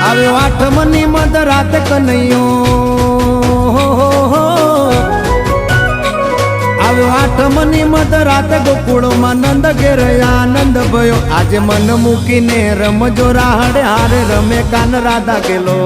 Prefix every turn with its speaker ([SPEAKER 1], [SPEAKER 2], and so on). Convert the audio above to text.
[SPEAKER 1] આવ્યો આઠમની મધ રાત કનૈયો, આવ્યો આઠમની મધ રાત ગોકુળમાં નંદ ઘેર આનંદ ભયો. આજે મન મૂકીને રમજો રાહડે હારે રમે કાન રાધા કેલો.